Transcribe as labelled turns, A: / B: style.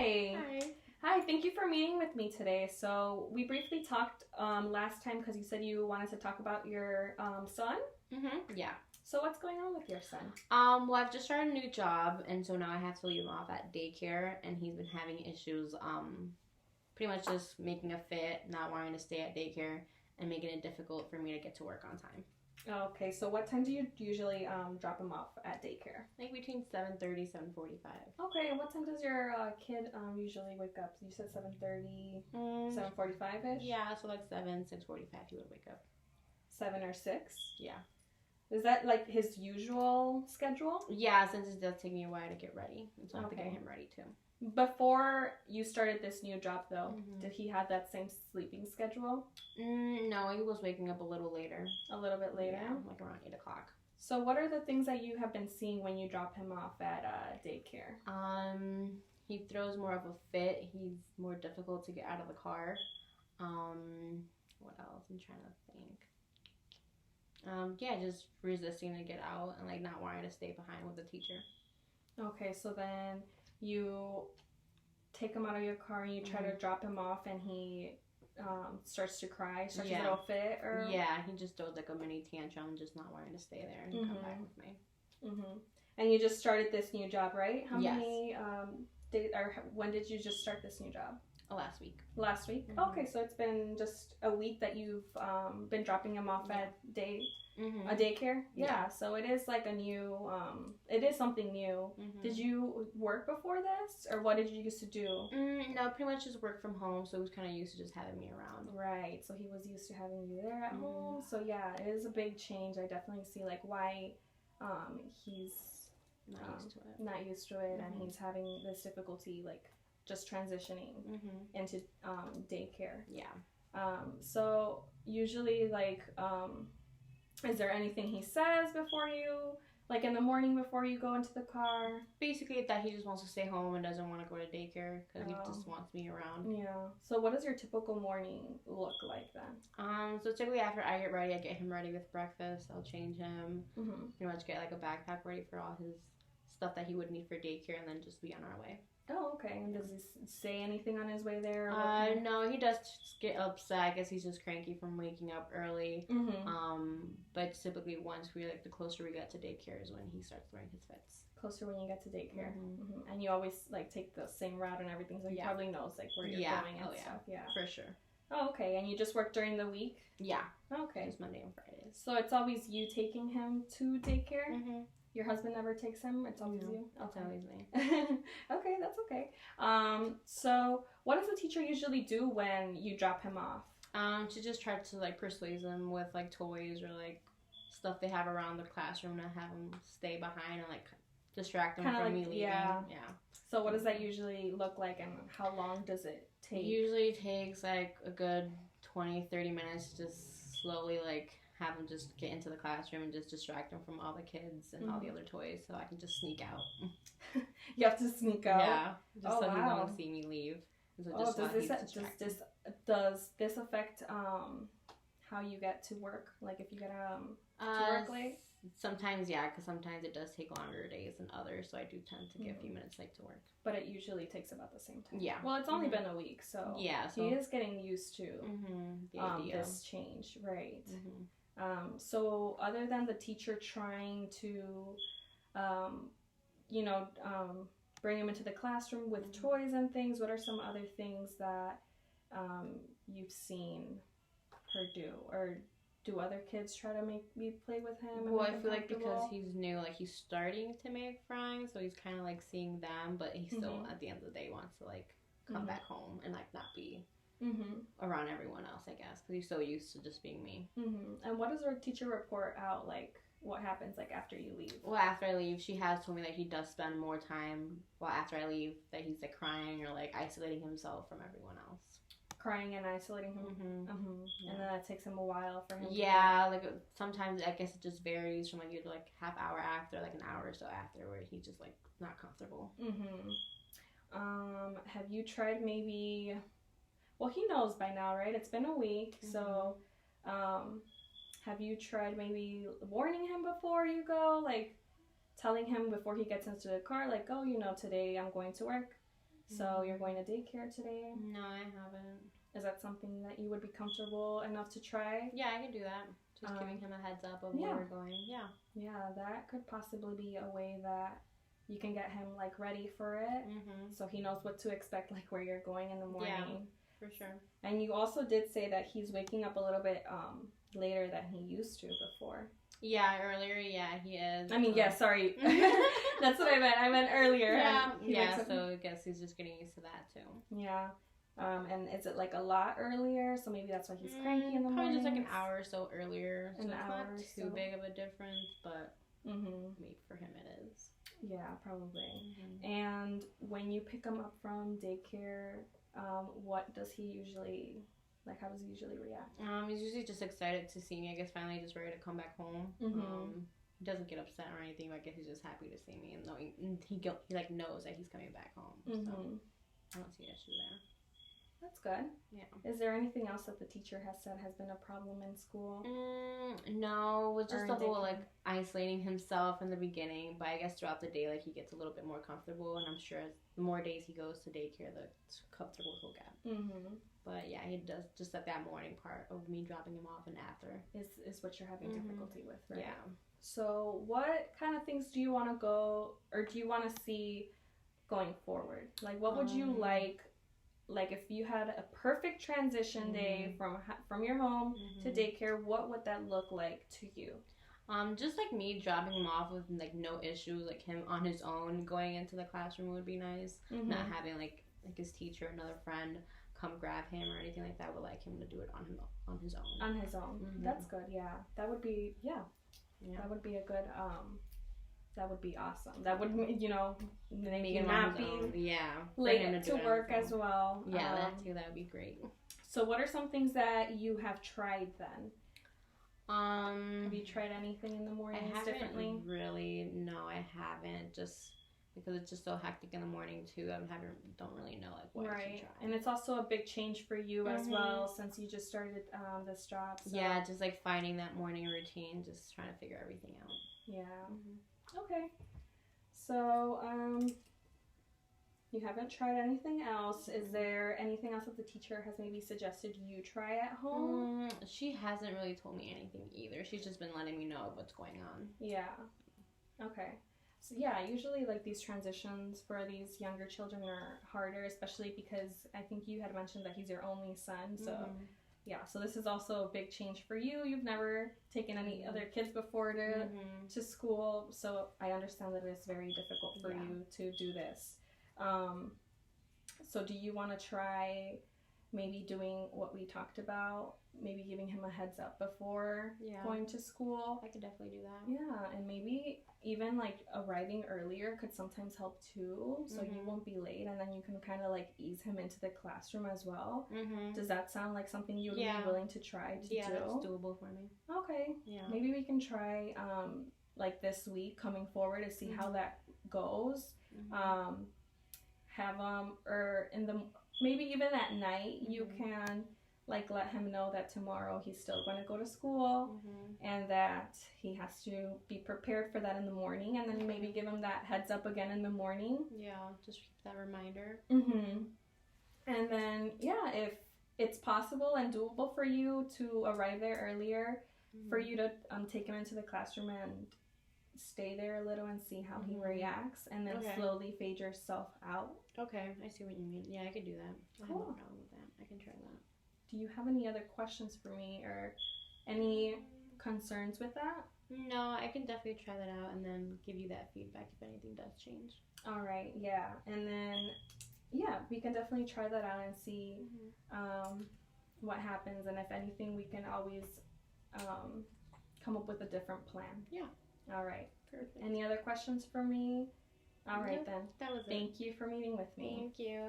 A: Hi.
B: Hi.
A: Hi, thank you for meeting with me today. So we briefly talked last time because you said you wanted to talk about your son.
B: Yeah.
A: So what's going on with your son?
B: Well, I've just started a new job, and so now I have to leave him off at daycare, and he's been having issues, pretty much just making a fit, not wanting to stay at daycare, and making it difficult for me to get to work on time.
A: Okay, so what time do you usually drop him off at daycare?
B: Like between 7:30, 7:45.
A: Okay, and what time does your kid usually wake up? You said 7:30, 7:45-ish?
B: Yeah, so like 7, 6:45 he would wake up.
A: 7 or 6?
B: Yeah.
A: Is that like his usual schedule?
B: Yeah, since it does take me a while to get ready, and so I have to get
A: Okay.
B: him ready too.
A: Before you started this new job, though, did he have that same sleeping schedule?
B: No, he was waking up a little later.
A: A little bit later?
B: Yeah, like around 8 o'clock.
A: So what are the things that you have been seeing when you drop him off at daycare?
B: He throws more of a fit. He's more difficult to get out of the car. What else? I'm trying to think. Yeah, just resisting to get out and like not wanting to stay behind with the teacher.
A: Okay, so then you take him out of your car and you try to drop him off and he starts to cry, starts to throw a fit, or
B: yeah, he just throws like a mini tantrum, just not wanting to stay there and come back with me.
A: And you just started this new job, right? How
B: Yes.
A: many when did you just start this new job?
B: Last week.
A: Last week? Okay, so it's been just a week that you've been dropping him off at a daycare? Yeah, so it is like a new, it is something new. Did you work before this, or what did you used to do?
B: No, pretty much just work from home, so he was kind of used to just having me around.
A: Right, so he was used to having you there at home. So yeah, it is a big change. I definitely see like why he's not used to it, and he's having this difficulty like just transitioning into daycare.
B: Yeah.
A: So usually like is there anything he says before you, like in the morning before you go into the car?
B: Basically that he just wants to stay home and doesn't want to go to daycare because he just wants me around.
A: Yeah. So what does your typical morning look like then?
B: So typically after I get ready, I get him ready with breakfast. I'll change him. Pretty much get like a backpack ready for all his stuff that he would need for daycare, and then just be on our way.
A: Oh, okay. And does he say anything on his way there?
B: No, he does get upset. I guess he's just cranky from waking up early. But typically once the closer we get to daycare is when he starts throwing his fits.
A: Closer when you get to daycare. And you always like take the same route and everything, so he probably knows like where you're going and stuff. Yeah,
B: for sure.
A: Oh, okay. And you just work during the week?
B: Yeah.
A: Okay.
B: Just Monday and Fridays.
A: So it's always you taking him to daycare? Your husband never takes him? It's always you?
B: It's always me.
A: Okay, that's okay. So what does the teacher usually do when you drop him off?
B: She just tried to like persuade them with like toys or like stuff they have around the classroom to have them stay behind and like distract them from me leaving. Yeah.
A: So what does that usually look like, and how long does it take?
B: It usually takes like a good 20-30 minutes to just slowly like have them just get into the classroom and just distract them from all the kids and all the other toys, so I can just sneak out.
A: You have to sneak out?
B: Yeah, just so he won't see me leave. So just
A: does this affect how you get to work? Like if you get to work late?
B: Sometimes, yeah, because sometimes it does take longer days than others, so I do tend to get a few minutes late to work.
A: But it usually takes about the same time.
B: Yeah.
A: Well, it's only been a week, so
B: yeah,
A: he is getting used to this change, right? So other than the teacher trying to, bring him into the classroom with toys and things, what are some other things that you've seen her do? Or do other kids try to make me play with him?
B: Well, I feel like because he's new, like he's starting to make friends, so he's kind of like seeing them, but he still, at the end of the day, wants to like come back home and like not be around everyone else, I guess, because he's so used to just being me.
A: And what does our teacher report out, like what happens like after you leave?
B: Well, after I leave, she has told me that he does spend more time, after I leave, that he's like crying or like isolating himself from everyone else.
A: Crying and isolating him? And then that takes him a while for him
B: like sometimes I guess it just varies from like either like half hour after, like an hour or so after, where he's just like not comfortable.
A: Have you tried maybe, well, he knows by now, right? It's been a week, so have you tried maybe warning him before you go, like telling him before he gets into the car, like, oh, today I'm going to work, So you're going to daycare today?
B: No, I haven't.
A: Is that something that you would be comfortable enough to try?
B: Yeah, I can do that. Just giving him a heads up of where we're going. Yeah.
A: Yeah, that could possibly be a way that you can get him like ready for it, so he knows what to expect, like where you're going in the morning.
B: Yeah, for sure.
A: And you also did say that he's waking up a little bit later than he used to before.
B: Yeah, earlier, yeah, he is.
A: I mean, yeah, sorry. That's what I meant. I meant earlier.
B: Yeah, so I guess he's just getting used to that too.
A: Yeah. And is it like a lot earlier? So maybe that's why he's cranky in the morning?
B: Probably just like an hour or so earlier. So
A: An
B: it's
A: hour
B: not too big of a difference, but maybe for him it is.
A: Yeah, probably. And when you pick him up from daycare, what does he usually, like, how does he usually react?
B: He's usually just excited to see me. I guess finally just ready to come back home. He doesn't get upset or anything. I guess he's just happy to see me, and knowing he like knows that he's coming back home. So I don't see an issue there.
A: That's good.
B: Yeah.
A: Is there anything else that the teacher has said has been a problem in school?
B: No, it was just the whole like isolating himself in the beginning. But I guess throughout the day, like he gets a little bit more comfortable, and I'm sure as the more days he goes to daycare, the comfortable he'll get. But yeah, he does just at that morning part of me dropping him off and after
A: is what you're having difficulty with, right?
B: Yeah.
A: So what kind of things do you want to go, or do you want to see going forward? Like, what would you like if you had a perfect transition day from your home to daycare, what would that look like to you?
B: Just like me dropping him off with like no issues, like him on his own going into the classroom would be nice. Not having like his teacher, another friend come grab him or anything like that. I would like him to do it on his own. On his own.
A: That's good. Yeah, that would be that would be a good that would be awesome. That would, make you not be late to work as well.
B: Yeah, that too. That would be great.
A: So what are some things that you have tried then? Have you tried anything in the mornings differently?
B: Really, no, I haven't. Just because it's just so hectic in the morning too. Don't really know like what I should try.
A: And it's also a big change for you as well since you just started this job. So.
B: Yeah, just like finding that morning routine, just trying to figure everything out.
A: Yeah. Okay. So, you haven't tried anything else. Is there anything else that the teacher has maybe suggested you try at home?
B: She hasn't really told me anything either. She's just been letting me know what's going on.
A: Yeah. Okay. So yeah, usually like these transitions for these younger children are harder, especially because I think you had mentioned that he's your only son. So yeah, so this is also a big change for you. You've never taken any other kids before to school, so I understand that it's very difficult for you to do this. So do you want to try maybe doing what we talked about, maybe giving him a heads up before going to school?
B: I could definitely do that.
A: Yeah, and maybe even like arriving earlier could sometimes help too, so you won't be late, and then you can kind of like ease him into the classroom as well. Does that sound like something you would be willing to try to do?
B: Yeah, that's doable for me.
A: Okay. Yeah. Maybe we can try like this week coming forward to see how that goes. Have or in the maybe even at night you can like let him know that tomorrow he's still going to go to school and that he has to be prepared for that in the morning, and then maybe give him that heads up again in the morning.
B: Yeah, just keep that reminder.
A: And then if it's possible and doable for you to arrive there earlier, for you to take him into the classroom and stay there a little and see how he reacts, and then slowly fade yourself out.
B: Okay, I see what you mean. Yeah, I could do that. I have no problem with that. I can try that.
A: Do you have any other questions for me or any concerns with that?
B: No, I can definitely try that out and then give you that feedback if anything does change.
A: All right, yeah. And then, we can definitely try that out and see what happens. And if anything, we can always come up with a different plan.
B: Yeah.
A: All right.
B: Perfect.
A: Any other questions for me? All right, then.
B: That was it.
A: Thank you for meeting with me.
B: Thank you.